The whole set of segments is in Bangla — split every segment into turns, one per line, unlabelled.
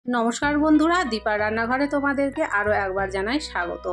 নমস্কার বন্ধুরা, দীপার রান্নাঘরে তোমাদেরকে আরও একবার জানাই স্বাগত।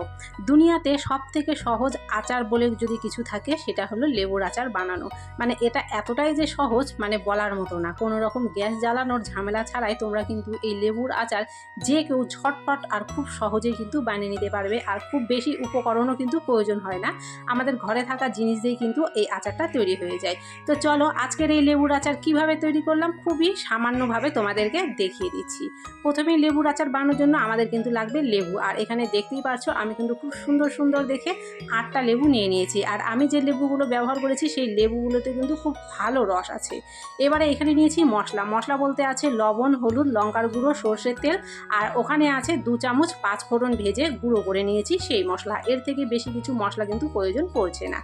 দুনিয়াতে সবথেকে সহজ আচার বলে যদি কিছু থাকে সেটা হলো লেবুর আচার বানানো। মানে এটা এতটাই যে সহজ মানে বলার মতো না। কোনো রকম গ্যাস জ্বালানোর ঝামেলা ছাড়াই তোমরা কিন্তু এই লেবুর আচার যে কেউ ঝটপট আর খুব সহজেই কিন্তু বানিয়ে নিতে পারবে। আর খুব বেশি উপকরণও কিন্তু প্রয়োজন হয় না, আমাদের ঘরে থাকা জিনিস দিয়েই কিন্তু এই আচারটা তৈরি হয়ে যায়। তো চলো আজকের এই লেবুর আচার কিভাবে তৈরি করলাম খুবই সামান্যভাবে তোমাদেরকে দেখিয়ে দিচ্ছি। প্রথমেই লেবুর আচার বানানোর জন্য আমাদের কিন্তু লাগবে লেবু। আর এখানে দেখতেই পাচ্ছ আমি কিন্তু খুব সুন্দর সুন্দর দেখে 8টা লেবু নিয়ে নিয়েছি। আর আমি যে লেবুগুলো ব্যবহার করেছি সেই লেবুগুলোতে কিন্তু খুব ভালো রস আছে। এবারে এখানে নিয়েছি মশলা। মশলা বলতে আছে লবণ, হলুদ, লঙ্কার গুঁড়ো, সর্ষের তেল, আর ওখানে আছে 2 চামচ 5 ফোড়ন ভেজে গুঁড়ো করে নিয়েছি সেই মশলা। এর থেকে বেশি কিছু মশলা কিন্তু প্রয়োজন পড়ছে না।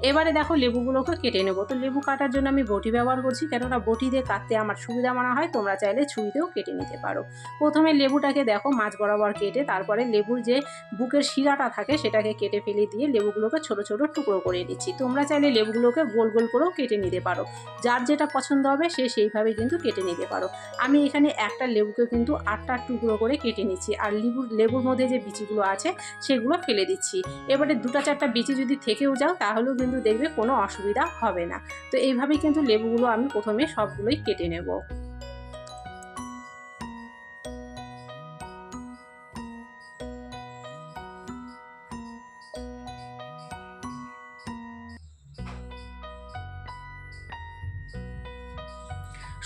এবারে দেখো লেবুগুলোকে কেটে নেব। তো লেবু কাটার জন্য আমি বটি ব্যবহার করছি, কেননা বটি দিয়ে কাটতে আমার সুবিধা মনে হয়। তোমরা চাইলে ছুরিতেও কেটে নিতে পারো। প্রথমে লেবুটাকে দেখো মাঝ বরাবর কেটে তারপরে লেবুর যে বুকের শিরাটা থাকে সেটাকে কেটে ফেলে দিয়ে লেবুগুলোকে ছোট ছোট টুকরো করে নিচ্ছি। তোমরা চাইলে লেবুগুলোকে গোল গোল করেও কেটে নিতে পারো, যার যেটা পছন্দ হবে সে সেইভাবে কিন্তু কেটে নিতে পারো। আমি এখানে একটা লেবুকে কিন্তু 8টা টুকরো করে কেটে নিচ্ছি। আর লেবুর মধ্যে যে বিচিগুলো আছে সেগুলো ফেলে দিচ্ছি। এবারে 2টা 4টা বিচি যদি থেকেও যাও তাহলেও কিন্তু দেখবে কোনো অসুবিধা হবে না। তো এইভাবেই কিন্তু লেবুগুলো আমি প্রথমে সবগুলোই কেটে নেব।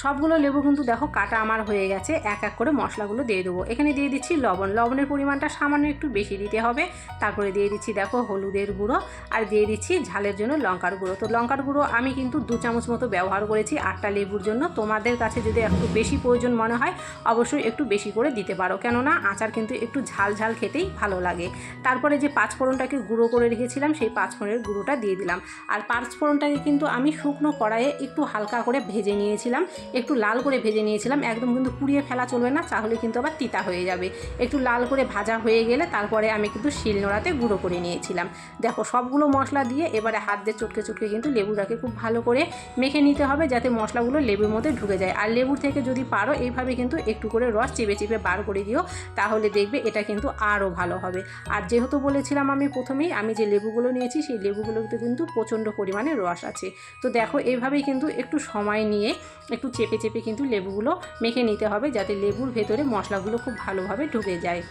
সবগুলো লেবু কিন্তু দেখো কাটা আমার হয়ে গেছে। এক এক করে মশলাগুলো দিয়ে দেবো। এখানে দিয়ে দিচ্ছি লবণ। লবণের পরিমাণটা সামান্য একটু বেশি দিতে হবে। তারপরে দিয়ে দিচ্ছি দেখো হলুদের গুঁড়ো, আর দিয়ে দিচ্ছি ঝালের জন্য লঙ্কার গুঁড়ো। তো লঙ্কার গুঁড়ো আমি কিন্তু 2 চামচ মতো ব্যবহার করেছি 8টা লেবুর জন্য। তোমাদের কাছে যদি একটু বেশি প্রয়োজন মনে হয় অবশ্যই একটু বেশি করে দিতে পারো, কেননা আচার কিন্তু একটু ঝাল ঝাল খেতেই ভালো লাগে। তারপরে যে 5 ফোড়নটাকে গুঁড়ো করে রেখেছিলাম সেই 5 ফোড়নের গুঁড়োটা দিয়ে দিলাম। আর 5 ফোড়নটাকে কিন্তু আমি শুকনো কড়াইয়ে একটু হালকা করে ভেজে নিয়েছিলাম, একটু লাল করে ভেজে নিয়েছিলাম। একদম কিন্তু পুড়িয়ে ফেলা চলবে না, তাহলে কিন্তু আবার তিতা হয়ে যাবে। একটু লাল করে ভাজা হয়ে গেলে তারপরে আমি কিন্তু শিলনোড়াতে গুঁড়ো করে নিয়েছিলাম। দেখো সবগুলো মশলা দিয়ে এবারে হাত দিয়ে চটকে চটকে কিন্তু লেবুটাকে খুব ভালো করে মেখে নিতে হবে, যাতে মশলাগুলো লেবুর মধ্যে ঢুকে যায়। আর লেবুর থেকে যদি পারো এইভাবে কিন্তু একটু করে রস চেপে চেপে বার করে দিও, তাহলে দেখবে এটা কিন্তু আরও ভালো হবে। আর যেহেতু বলেছিলাম আমি প্রথমেই আমি যে লেবুগুলো নিয়েছি সেই লেবুগুলোতে কিন্তু প্রচণ্ড পরিমাণে রস আছে। তো দেখো এইভাবেই কিন্তু একটু সময় নিয়ে একটু চেপে চেপে কিন্তু লেবুগুলো মেখে নিতে হবে, যাতে লেবুর ভেতরে মশলাগুলো খুব ভালোভাবে ঢুকে যায়।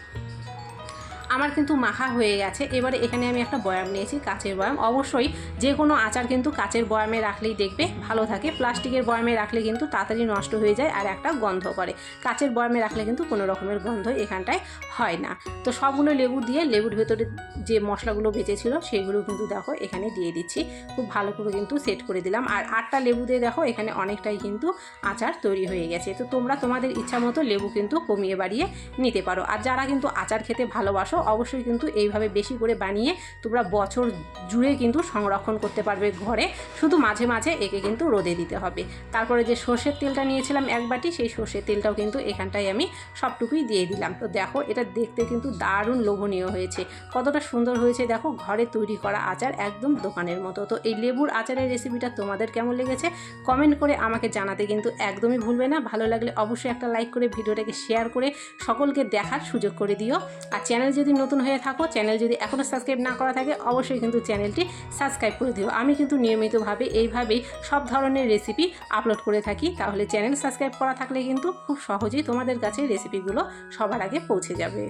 আমার কিন্তু মাখা হয়ে গেছে। এবারে এখানে আমি একটা বয়াম নিয়েছি, কাচের বয়াম। অবশ্যই যে কোনো আচার কিন্তু কাচের বয়ামে রাখলেই দেখবে ভালো থাকে। প্লাস্টিকের বয়ামে রাখলে কিন্তু তাড়াতাড়ি নষ্ট হয়ে যায় আর একটা গন্ধ করে। কাচের বয়ামে রাখলে কিন্তু কোনো রকমের গন্ধ এখানটায় হয় না। তো সবগুলো লেবু দিয়ে লেবুর ভেতরে যে মশলাগুলো বেঁচেছিল সেগুলো কিন্তু দেখো এখানে দিয়ে দিচ্ছি। খুব ভালো করে কিন্তু সেট করে দিলাম। আর 8টা লেবু দিয়ে দেখো এখানে অনেকটাই কিন্তু আচার তৈরি হয়ে গেছে। তো তোমরা তোমাদের ইচ্ছা মতো লেবু কিন্তু কমিয়ে বাড়িয়ে নিতে পারো। আর যারা কিন্তু আচার খেতে ভালোবাসো অবশ্যই কিন্তু এইভাবে বেশি করে বানিয়ে তোমরা বছর জুড়ে কিন্তু সংরক্ষণ করতে পারবে ঘরে। শুধু মাঝে মাঝে একে কিন্তু রোদে দিতে হবে। তারপরে যে সর্ষের তেলটা নিয়েছিলাম 1 বাটি, সেই সর্ষের তেলটাও কিন্তু এখানটায় আমি সবটুকুই দিয়ে দিলাম। তো দেখো এটা দেখতে কিন্তু দারুণ লোভনীয় হয়েছে। কতটা সুন্দর হয়েছে দেখো, ঘরে তৈরি করা আচার একদম দোকানের মতো। তো এই লেবুর আচারের রেসিপিটা তোমাদের কেমন লেগেছে কমেন্ট করে আমাকে জানাতে কিন্তু একদমই ভুলবে না। ভালো লাগলে অবশ্যই একটা লাইক করে ভিডিওটাকে শেয়ার করে সকলকে দেখার সুযোগ করে দিও। আর চ্যানেল যদি নতুন হয়ে থাকো, চ্যানেল যদি এখনও সাবস্ক্রাইব না করা থাকে অবশ্যই কিন্তু চ্যানেলটি সাবস্ক্রাইব করে দিও। আমি কিন্তু নিয়মিতভাবে এইভাবেই সব ধরনের রেসিপি আপলোড করে থাকি। তাহলে চ্যানেল সাবস্ক্রাইব করা থাকলে কিন্তু খুব সহজেই তোমাদের কাছে রেসিপিগুলো সবার আগে পৌঁছে যাবে।